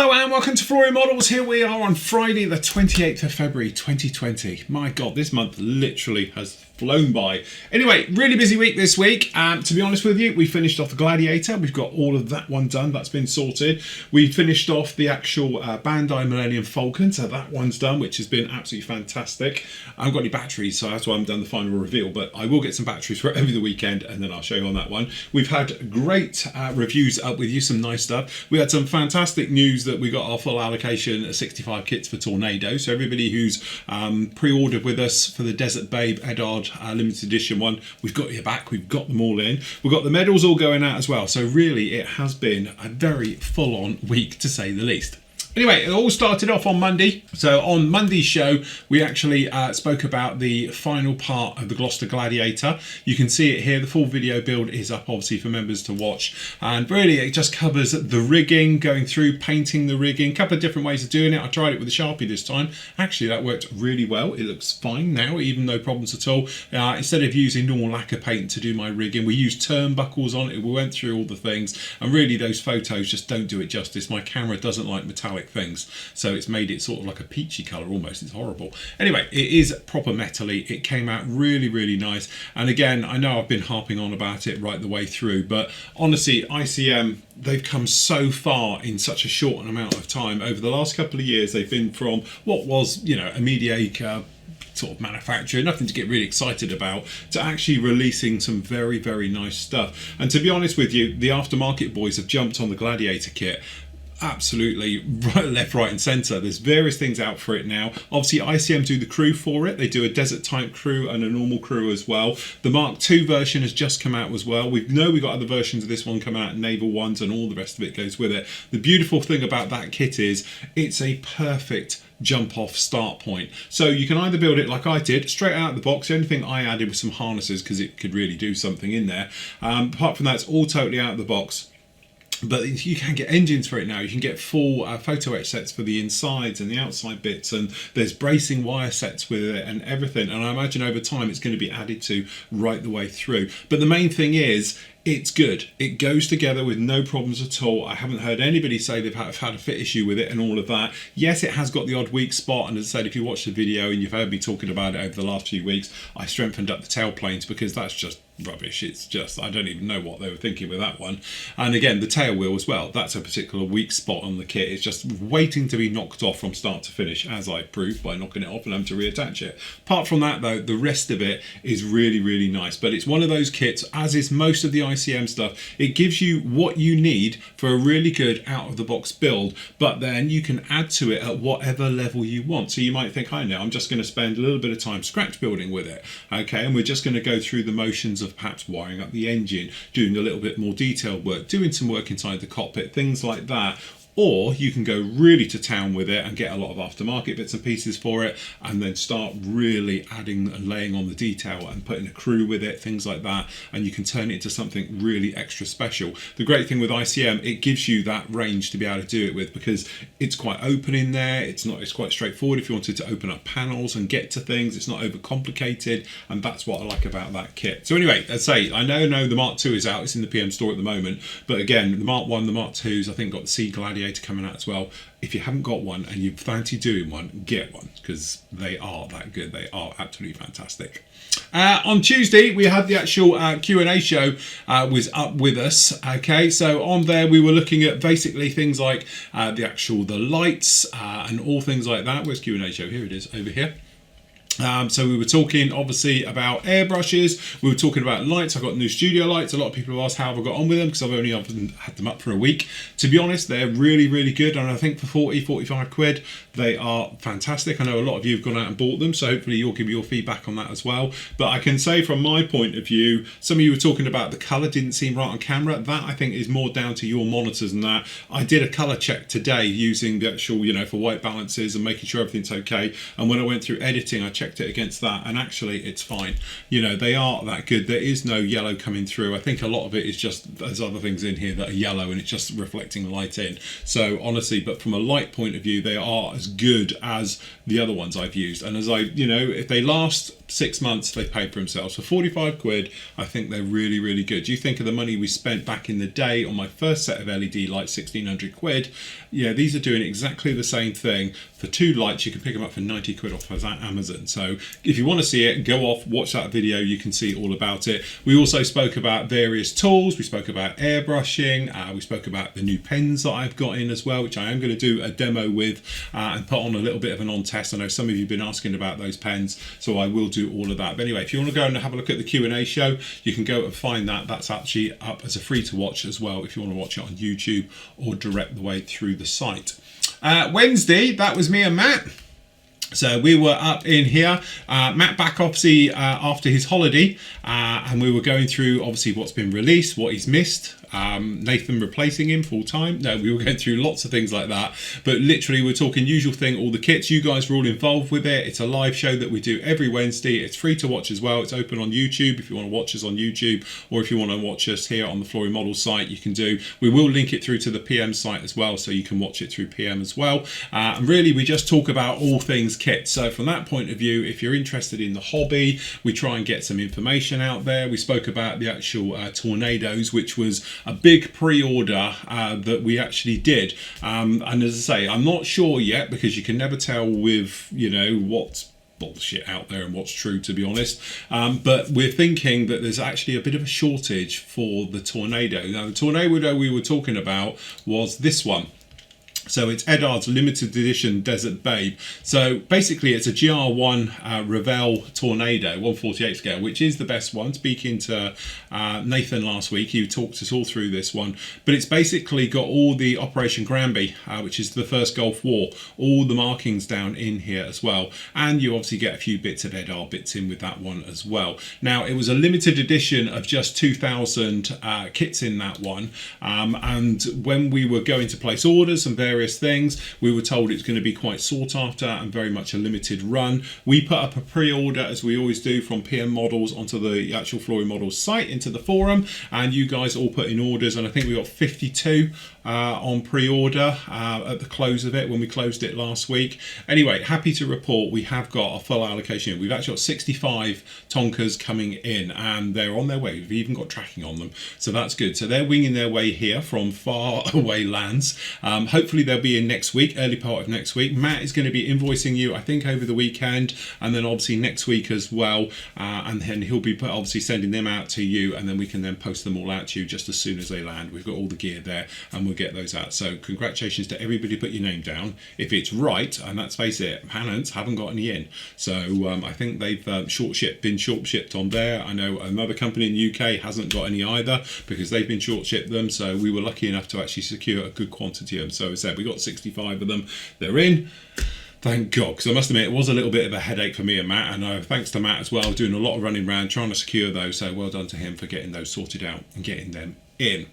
Hello and welcome to Flory Models. Here we are on Friday the 28th of February 2020. My god, this month literally has flown by. Anyway, really busy week this week. To be honest with you, we finished off the Gladiator. We've got all of that one done. That's been sorted. We finished off the actual Bandai Millennium Falcon, so that one's done, which has been absolutely fantastic. I haven't got any batteries, so that's why I haven't done the final reveal, but I will get some batteries for over the weekend and then I'll show you on that one. We've had great reviews up with you, some nice stuff. We had some fantastic news that we got our full allocation of 65 kits for Tornado, so everybody who's pre-ordered with us for the Desert Babe Eddard limited edition one, we've got you back. We've got them all in. We've got the medals all going out as well, so really it has been a very full-on week to say the least. Anyway, it all started off on Monday. So on Monday's show, we actually spoke about the final part of the Gloucester Gladiator. You can see it here. The full video build is up, obviously, for members to watch. And really, it just covers the rigging, going through, painting the rigging, a couple of different ways of doing it. I tried it with a Sharpie this time. Actually, that worked really well. It looks fine now, even no problems at all. Instead of using normal lacquer paint to do my rigging, we used turnbuckles on it. We went through all the things. And really, those photos just don't do it justice. My camera doesn't like metallic things, so it's made it sort of like a peachy colour almost. It's horrible. Anyway, it is proper metally. It came out really nice, and again, I know I've been harping on about it right the way through, but honestly, ICM, they've come so far in such a short amount of time. Over the last couple of years, they've been from what was, you know, a mediocre sort of manufacturer, nothing to get really excited about, to actually releasing some very nice stuff. And to be honest with you, the aftermarket boys have jumped on the Gladiator kit absolutely right, left, right and centre. There's various things out for it now. Obviously ICM do the crew for it. They do a desert type crew and a normal crew as well. The Mark II version has just come out as well. We know we've got other versions of this one coming out, naval ones, and all the rest of it goes with it. The beautiful thing about that kit is it's a perfect jump off start point. So you can either build it like I did, straight out of the box. The only thing I added was some harnesses because it could really do something in there. Apart from that, it's all totally out of the box. But you can get engines for it now. You can get full photo etch sets for the insides and the outside bits, and there's bracing wire sets with it and everything. And I imagine over time it's going to be added to right the way through. But the main thing is, it's good. It goes together with no problems at all. I haven't heard anybody say they've had a fit issue with it and all of that. Yes, it has got the odd weak spot, and as I said, if you watch the video and you've heard me talking about it over the last few weeks, I strengthened up the tail planes because that's just rubbish. It's just, I don't even know what they were thinking with that one. And again, the tail wheel as well, that's a particular weak spot on the kit. It's just waiting to be knocked off from start to finish, as I proved by knocking it off and having to reattach it. Apart from that though, the rest of it is really nice. But it's one of those kits, as is most of the ICM stuff, it gives you what you need for a really good out of the box build, but then you can add to it at whatever level you want. So you might think, I know, I'm just going to spend a little bit of time scratch building with it, okay, and we're just going to go through the motions of perhaps wiring up the engine, doing a little bit more detailed work, doing some work inside the cockpit, things like that. Or you can go really to town with it and get a lot of aftermarket bits and pieces for it, and then start really adding and laying on the detail and putting a crew with it, things like that, and you can turn it into something really extra special. The great thing with ICM, it gives you that range to be able to do it with, because it's quite open in there. It's quite straightforward if you wanted to open up panels and get to things. It's not overcomplicated, and that's what I like about that kit. So anyway, let's say, I know the Mark II is out. It's in the PM store at the moment, but again, the Mark I, the Mark IIs, I think got the C Gladiator coming out as well. If you haven't got one and you fancy doing one, get one, because they are that good. They are absolutely fantastic. On Tuesday we had the actual Q&A show was up with us. Okay, so on there we were looking at basically things like the lights and all things like that. Where's Q&A show? Here it is, over here. So we were talking obviously about airbrushes, we were talking about lights. I got new studio lights. A lot of people have asked how have I got on with them, because I've only had them up for a week. To be honest, they're really good, and I think for 45 quid they are fantastic. I know a lot of you have gone out and bought them, so hopefully you'll give me your feedback on that as well. But I can say from my point of view, some of you were talking about the colour didn't seem right on camera. That I think is more down to your monitors and that. I did a colour check today using the actual, you know, for white balances and making sure everything's okay, and when I went through editing I checked checked it against that, and actually it's fine. You know, they are that good. There is no yellow coming through. I think a lot of it is just, there's other things in here that are yellow and it's just reflecting light in. So honestly, but from a light point of view, they are as good as the other ones I've used. And as I, you know, if they last 6 months, they pay for themselves. For 45 quid, I think they're really, really good. You think of the money we spent back in the day on my first set of LED lights, 1600 quid. Yeah, these are doing exactly the same thing. For 2 lights, you can pick them up for 90 quid off of Amazon. So if you want to see it, go off, watch that video. You can see all about it. We also spoke about various tools. We spoke about airbrushing. We spoke about the new pens that I've got in as well, which I am going to do a demo with and put on a little bit of an on-test. I know some of you have been asking about those pens, so I will do all of that. But anyway, if you want to go and have a look at the Q&A show, you can go and find that. That's actually up as a free to watch as well if you want to watch it on YouTube or direct the way through the site. Wednesday, that was me and Matt. So we were up in here, Matt back obviously after his holiday, and we were going through obviously what's been released, what he's missed, Nathan replacing him full time. No, we were going through lots of things like that, but literally we're talking usual thing, all the kits. You guys were all involved with it. It's a live show that we do every Wednesday. It's free to watch as well. It's open on YouTube if you want to watch us on YouTube, or if you want to watch us here on the Flory Models site, you can do. We will link it through to the PM site as well, so you can watch it through PM as well. And really we just talk about all things kit. So from that point of view, if you're interested in the hobby, we try and get some information out there. We spoke about the actual tornadoes, which was a big pre-order that we actually did. And as I say, I'm not sure yet, because you can never tell with, you know, what's bullshit out there and what's true, to be honest. But we're thinking that there's actually a bit of a shortage for the tornado. Now, the tornado we were talking about was this one. So it's Eddard's limited edition Desert Babe. So basically it's a GR1 Revell Tornado 1/48 scale, which is the best one. Speaking to Nathan last week, he talked us all through this one. But it's basically got all the Operation Granby, which is the first Gulf War, all the markings down in here as well. And you obviously get a few bits of Eddard bits in with that one as well. Now, it was a limited edition of just 2,000 kits in that one. And when we were going to place orders and various things, we were told it's going to be quite sought after and very much a limited run. We put up a pre-order, as we always do, from PM Models onto the actual Flory Models site, into the forum, and you guys all put in orders, and I think we got 52 on pre-order at the close of it when we closed it last week. Anyway, happy to report we have got a full allocation. We've actually got 65 Tonkas coming in, and they're on their way. We've even got tracking on them, so that's good. So they're winging their way here from far away lands. Hopefully they'll be in next week, early part of next week. Matt is going to be invoicing you, I think, over the weekend, and then obviously next week as well, and then he'll be obviously sending them out to you, and then we can then post them all out to you just as soon as they land. We've got all the gear there, and we'll get those out. So congratulations to everybody. Put your name down if it's right, and let's face it, Hannants haven't got any in, so I think they've been short shipped on there. I know another company in the UK hasn't got any either, because they've been short shipped them, so we were lucky enough to actually secure a good quantity of them. So as I said, we got 65 of them. They're in. Thank God, because I must admit it was a little bit of a headache for me and Matt, and thanks to Matt as well, doing a lot of running around trying to secure those, so well done to him for getting those sorted out and getting them in.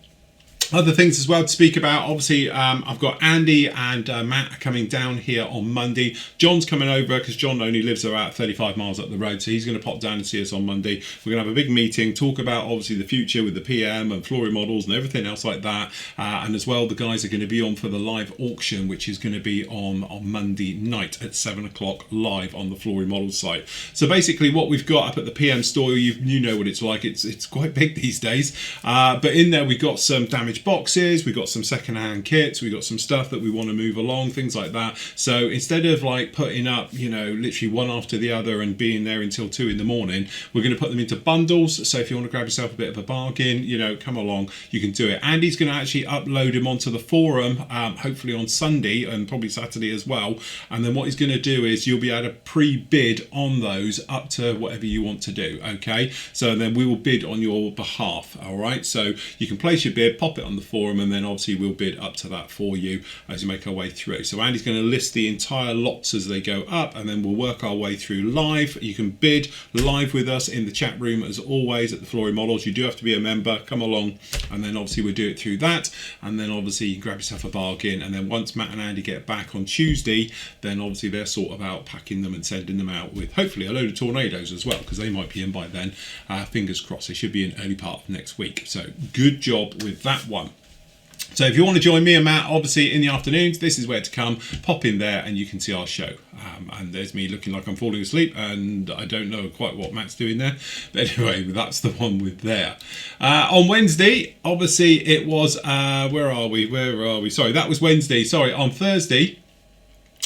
Other things as well to speak about, obviously I've got Andy and Matt coming down here on Monday. John's coming over because John only lives about 35 miles up the road, so he's going to pop down and see us on Monday. We're going to have a big meeting, talk about obviously the future with the PM and Flory Models and everything else like that, and as well the guys are going to be on for the live auction, which is going to be on Monday night at 7 o'clock live on the Flory Models site. So basically what we've got up at the PM store, you know what it's like, it's quite big these days, but in there we've got some damaged boxes, we got some second-hand kits, we got some stuff that we want to move along, things like that. So instead of like putting up, you know, literally one after the other and being there until 2 in the morning, we're going to put them into bundles. So if you want to grab yourself a bit of a bargain, you know, come along, you can do it. Andy's going to actually upload him onto the forum, hopefully on Sunday and probably Saturday as well. And then what he's going to do is you'll be able to pre-bid on those up to whatever you want to do. Okay, so then we will bid on your behalf. All right, so you can place your bid, pop it on the forum, and then obviously we'll bid up to that for you as we make our way through. So Andy's going to list the entire lots as they go up, and then we'll work our way through live. You can bid live with us in the chat room as always at the Flory Models. You do have to be a member, come along, and then obviously we'll do it through that, and then obviously you can grab yourself a bargain, and then once Matt and Andy get back on Tuesday, then obviously they're sort of out packing them and sending them out with hopefully a load of tornadoes as well, because they might be in by then. Fingers crossed, they should be in early part of next week. So good job with that one. So if you want to join me and Matt, obviously in the afternoons, this is where to come. Pop in there and you can see our show. And there's me looking like I'm falling asleep, and I don't know quite what Matt's doing there. But anyway, that's the one with there. On Wednesday, obviously it was, where are we? Sorry, that was Wednesday. Sorry, on Thursday.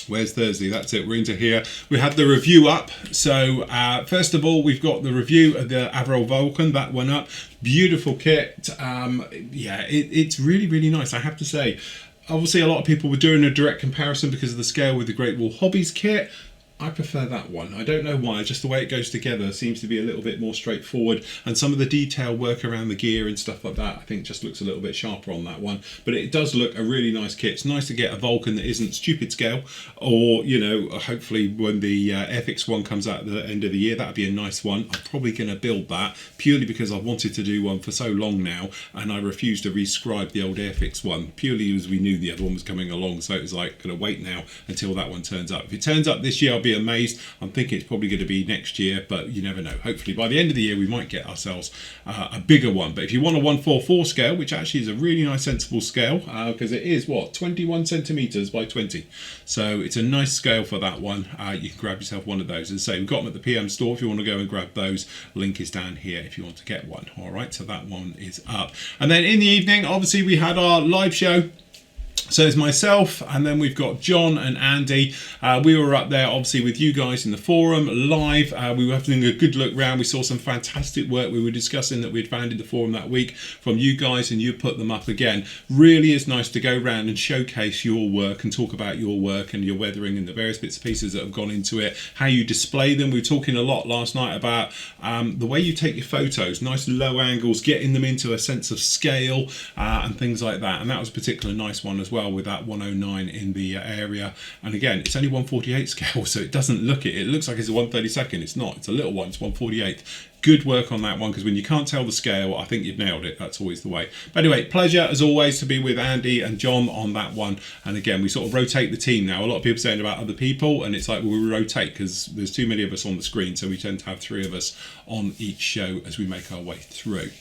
Where's Thursday? That's it. We're into here. We had the review up. So first of all, we've got the review of the Avril Vulcan. That one up. Beautiful kit. Yeah, it's really, really nice, I have to say. Obviously, a lot of people were doing a direct comparison because of the scale with the Great Wall Hobbies kit. I prefer that one. I don't know why, just the way it goes together seems to be a little bit more straightforward, and some of the detail work around the gear and stuff like that I think just looks a little bit sharper on that one. But it does look a really nice kit. It's nice to get a Vulcan that isn't stupid scale, or you know, hopefully when the Airfix one comes out at the end of the year, that'd be a nice one. I'm probably going to build that purely because I've wanted to do one for so long now, and I refused to rescribe the old Airfix one purely as we knew the other one was coming along, so it was like, gonna wait now until that one turns up. If it turns up this year, I'll be amazed. I'm thinking it's probably going to be next year, but you never know. Hopefully by the end of the year we might get ourselves a bigger one. But if you want a 144 scale, which actually is a really nice sensible scale, because it is what, 21 centimeters by 20, so it's a nice scale for that one. You can grab yourself one of those. As I say, we've got them at the PM store if you want to go and grab those. Link is down here if you want to get one. All right, so that one is up. And then in the evening, obviously we had our live show. So it's myself, and then we've got John and Andy. We were up there obviously with you guys in the forum live. We were having a good look round. We saw some fantastic work we were discussing that we'd found in the forum that week from you guys, and you put them up again. Really is nice to go round and showcase your work and talk about your work and your weathering and the various bits and pieces that have gone into it, how you display them. We were talking a lot last night about the way you take your photos, nice low angles, getting them into a sense of scale and things like that. And that was a particularly nice one as well, with that 109 in the area. And again, it's only 148 scale, so it doesn't look it. It looks like it's a 132nd. It's not. It's a little one. It's 148. Good work on that one, because when you can't tell the scale, I think you've nailed it. That's always the way. But anyway, pleasure as always to be with Andy and John on that one. And again, we sort of rotate the team now. A lot of people saying about other people, and it's like, well, we rotate because there's too many of us on the screen, so we tend to have 3 of us on each show as we make our way through.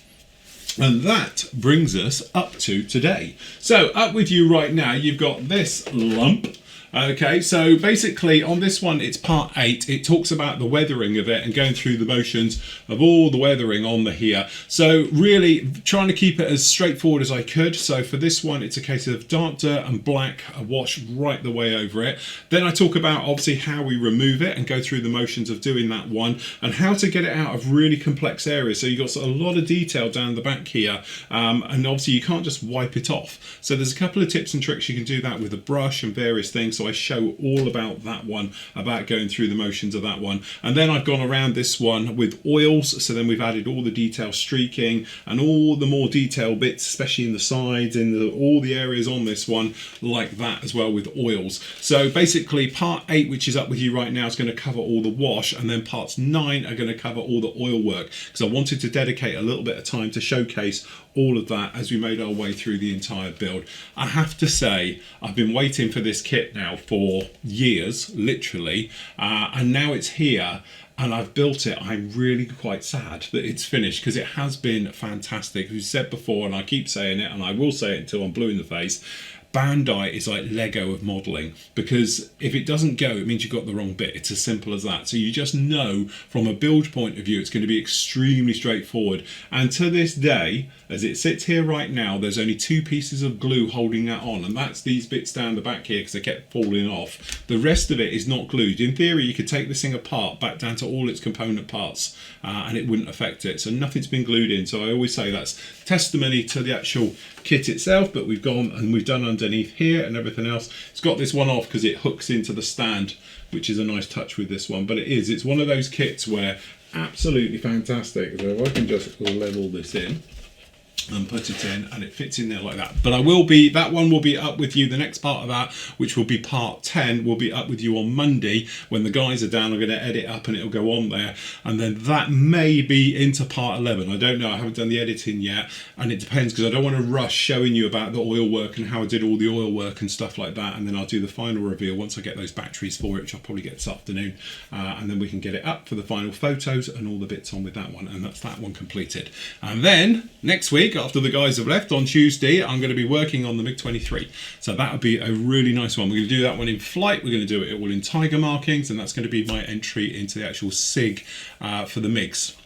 And that brings us up to today. So up with you right now, you've got this lump. Okay, so basically on this one, it's part 8. It talks about the weathering of it and going through the motions of all the weathering on the here. So really trying to keep it as straightforward as I could. So for this one, it's a case of dark dirt and black wash right the way over it. Then I talk about obviously how we remove it and go through the motions of doing that one, and how to get it out of really complex areas. So you've got a lot of detail down the back here, and obviously you can't just wipe it off. So there's a couple of tips and tricks you can do that with a brush and various things. So I show all about that one, about going through the motions of that one. And then I've gone around this one with oils. So then we've added all the detail streaking and all the more detail bits, especially in the sides and all the areas on this one like that as well with oils. So basically part 8, which is up with you right now, is going to cover all the wash, and then parts 9 are going to cover all the oil work, because I wanted to dedicate a little bit of time to showcase all of that as we made our way through the entire build. I have to say, I've been waiting for this kit now for years, literally, and now it's here and I've built it. I'm really quite sad that it's finished, because it has been fantastic. As we said before, and I keep saying it, and I will say it until I'm blue in the face, Bandai is like Lego of modelling, because if it doesn't go, it means you've got the wrong bit. It's as simple as that. So you just know from a build point of view, it's going to be extremely straightforward. And to this day, as it sits here right now, there's only 2 pieces of glue holding that on, and that's these bits down the back here because they kept falling off. The rest of it is not glued. In theory, you could take this thing apart back down to all its component parts, and it wouldn't affect it. So nothing's been glued in. So I always say that's testimony to the actual kit itself, but we've gone and we've done underneath here and everything else. It's got this one off because it hooks into the stand, which is a nice touch with this one. But it's one of those kits where absolutely fantastic. So if I can just level this in, and put it in, and it fits in there like that. But that one will be up with you, the next part of that, which will be part 10, will be up with you on Monday when the guys are down. I'm going to edit up and it'll go on there, and then that may be into part 11. I don't know, I haven't done the editing yet, and it depends, because I don't want to rush showing you about the oil work and how I did all the oil work and stuff like that, and then I'll do the final reveal once I get those batteries for it, which I'll probably get this afternoon, and then we can get it up for the final photos and all the bits on with that one, and that's that one completed. And then next week, after the guys have left on Tuesday, I'm going to be working on the MiG-23. So that would be a really nice one. We're going to do that one in flight. We're going to do it all in Tiger markings, and that's going to be my entry into the actual SIG for the MiGs.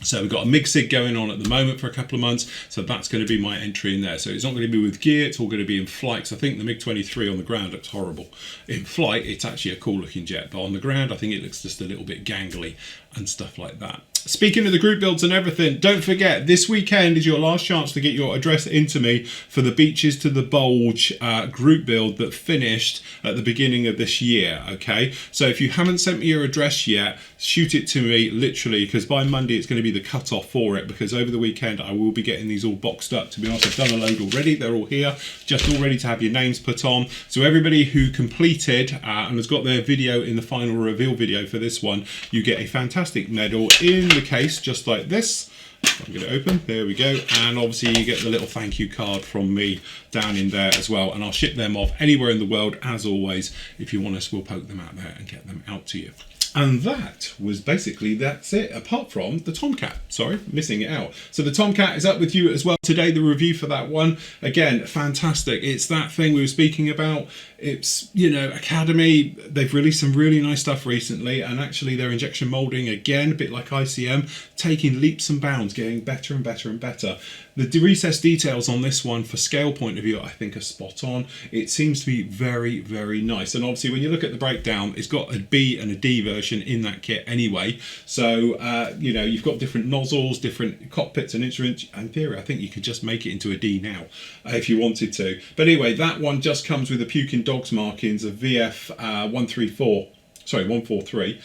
So we've got a MiG SIG going on at the moment for a couple of months, so that's going to be my entry in there. So it's not going to be with gear, it's all going to be in flight, because I think the MiG-23 on the ground looks horrible. In flight, it's actually a cool looking jet, but on the ground, I think it looks just a little bit gangly and stuff like that. Speaking of the group builds and everything, don't forget, this weekend is your last chance to get your address into me for the Beaches to the Bulge group build that finished at the beginning of this year, okay? So if you haven't sent me your address yet, shoot it to me, literally, because by Monday it's going to be the cut-off for it, because over the weekend I will be getting these all boxed up. To be honest, I've done a load already. They're all here, just all ready to have your names put on. So everybody who completed and has got their video in the final reveal video for this one, you get a fantastic medal in the case, just like this. I'm going to open, there we go, and obviously you get the little thank you card from me down in there as well, and I'll ship them off anywhere in the world. As always, if you want us, we'll poke them out there and get them out to you. And that's it, apart from the Tomcat. Sorry, missing it out. So the Tomcat is up with you as well today, the review for that one. Again, fantastic. It's that thing we were speaking about. It's, you know, Academy, they've released some really nice stuff recently, and actually their injection molding, again, a bit like ICM, taking leaps and bounds, getting better and better and better. The recessed details on this one, for scale point of view, I think are spot on. It seems to be very, very nice. And obviously when you look at the breakdown, it's got a B and a D version in that kit anyway. So, you know, you've got different nozzles, different cockpits and instruments. In theory, I think you could just make it into a D now if you wanted to. But anyway, that one just comes with the Puking Dogs markings of VF 143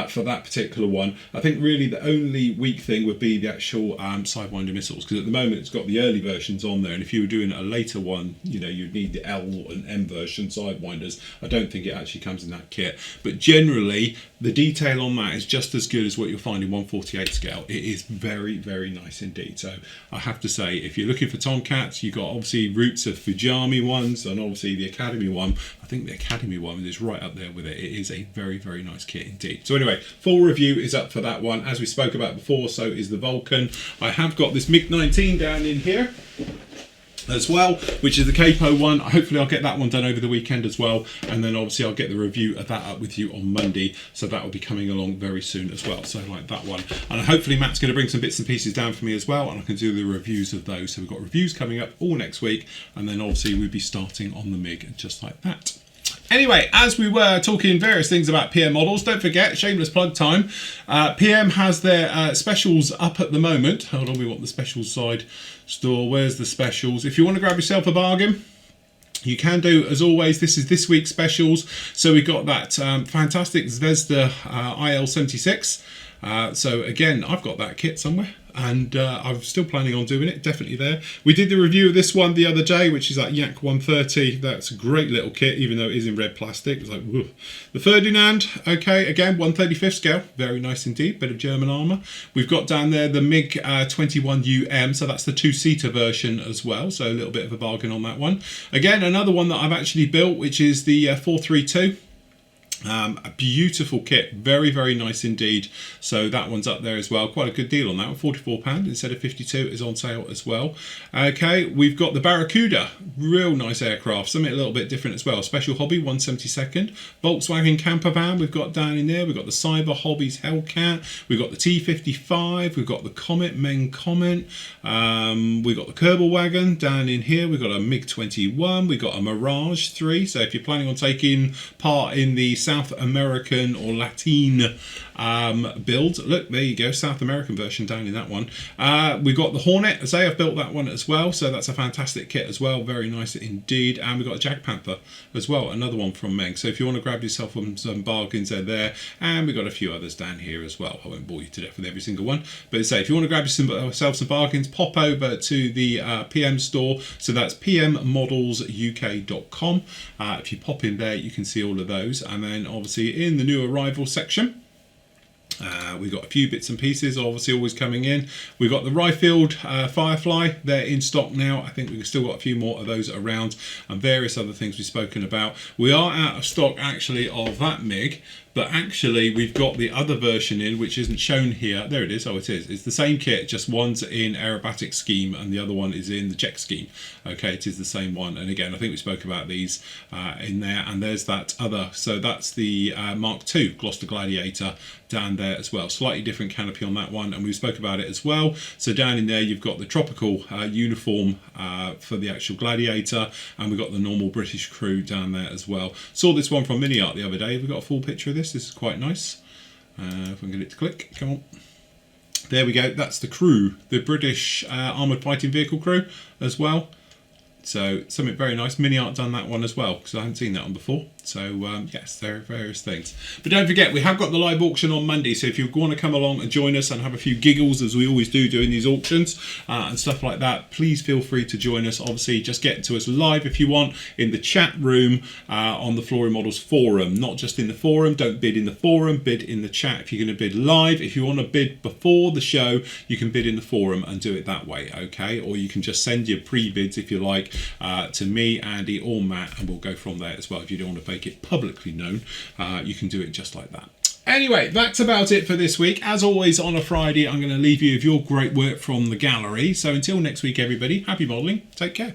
for that particular one. I think really the only weak thing would be the actual Sidewinder missiles, because at the moment it's got the early versions on there, and if you were doing a later one, you know, you'd need the L and M version Sidewinders. I don't think it actually comes in that kit, but generally the detail on that is just as good as what you'll find in 148 scale. It is very, very nice indeed. So I have to say, if you're looking for Tomcats, you've got obviously roots of Fujami ones, and obviously the Academy one. I think the Academy one is right up there with it. It is a very, very nice kit indeed. So anyway, full review is up for that one. As we spoke about before, so is the Vulcan. I have got this MiG-19 down in here as well, which is the capo one. Hopefully I'll get that one done over the weekend as well, and then obviously I'll get the review of that up with you on Monday, so that will be coming along very soon as well. So like that one, and hopefully Matt's going to bring some bits and pieces down for me as well, and I can do the reviews of those. So we've got reviews coming up all next week, and then obviously we'll be starting on the MiG just like that. Anyway, as we were talking various things about PM models, don't forget, shameless plug time. PM has their specials up at the moment. Hold on, we want the specials side store. Where's the specials? If you want to grab yourself a bargain, you can do, as always. This is this week's specials. So we've got that fantastic Zvezda IL-76. So again, I've got that kit somewhere, and I'm still planning on doing it, definitely there. We did the review of this one the other day, which is that Yak 130. That's a great little kit, even though it is in red plastic. It's like, whoa. The Ferdinand, okay, again, 135th scale, very nice indeed, bit of German armour. We've got down there the MiG-21UM, so that's the two-seater version as well, so a little bit of a bargain on that one. Again, another one that I've actually built, which is the 432. A beautiful kit, very, very nice indeed. So that one's up there as well. Quite a good deal on that one. £44 instead of 52 is on sale as well. Okay, we've got the Barracuda, real nice aircraft, something a little bit different as well. Special Hobby 172nd, Volkswagen camper van we've got down in there. We've got the Cyber Hobbies Hellcat, we've got the T55, we've got the Comet Men Comment, we've got the Kerbal Wagon down in here. We've got a MiG-21, we've got a Mirage 3. So if you're planning on taking part in the South South American or Latin build. Look, there you go, South American version down in that one. We've got the Hornet, as I've built that one as well, so that's a fantastic kit as well, very nice indeed. And we've got a Jag Panther as well, another one from Meg. So if you want to grab yourself some bargains, they're there. And we've got a few others down here as well. I won't bore you to death with every single one, but say if you want to grab yourself some bargains, pop over to the PM store. So that's pmmodelsuk.com. If you pop in there, you can see all of those. And then obviously in the new arrival section, we've got a few bits and pieces obviously always coming in. We've got the Ryefield Firefly, they're in stock now. I think we've still got a few more of those around, and various other things we've spoken about. We are out of stock actually of that MiG, but actually we've got the other version in, which isn't shown here. There it is. Oh, it is. It's the same kit, just one's in aerobatic scheme and the other one is in the check scheme. Okay, it is the same one. And again, I think we spoke about these in there. And there's that other. So that's the Mark II Gloucester Gladiator down there as well. Slightly different canopy on that one, and we spoke about it as well. So down in there, you've got the tropical uniform for the actual Gladiator, and we've got the normal British crew down there as well. Saw this one from Mini Art the other day. We've got a full picture of this. This is quite nice. If we can get it to click, come on. There we go. That's the crew, the British armoured fighting vehicle crew as well. So something very nice. Mini Art done that one as well, because I haven't seen that one before. So yes, there are various things. But don't forget, we have got the live auction on Monday. So if you want to come along and join us and have a few giggles, as we always do during these auctions and stuff like that, please feel free to join us. Obviously, just get to us live if you want in the chat room on the Flory Models forum. Not just in the forum. Don't bid in the forum. Bid in the chat if you're going to bid live. If you want to bid before the show, you can bid in the forum and do it that way, okay? Or you can just send your pre-bids, if you like, to me, Andy, or Matt, and we'll go from there as well. If you don't want to make it publicly known, you can do it just like that. Anyway, that's about it for this week. As always, on a Friday, I'm going to leave you with your great work from the gallery. So until next week, everybody, happy modelling. Take care.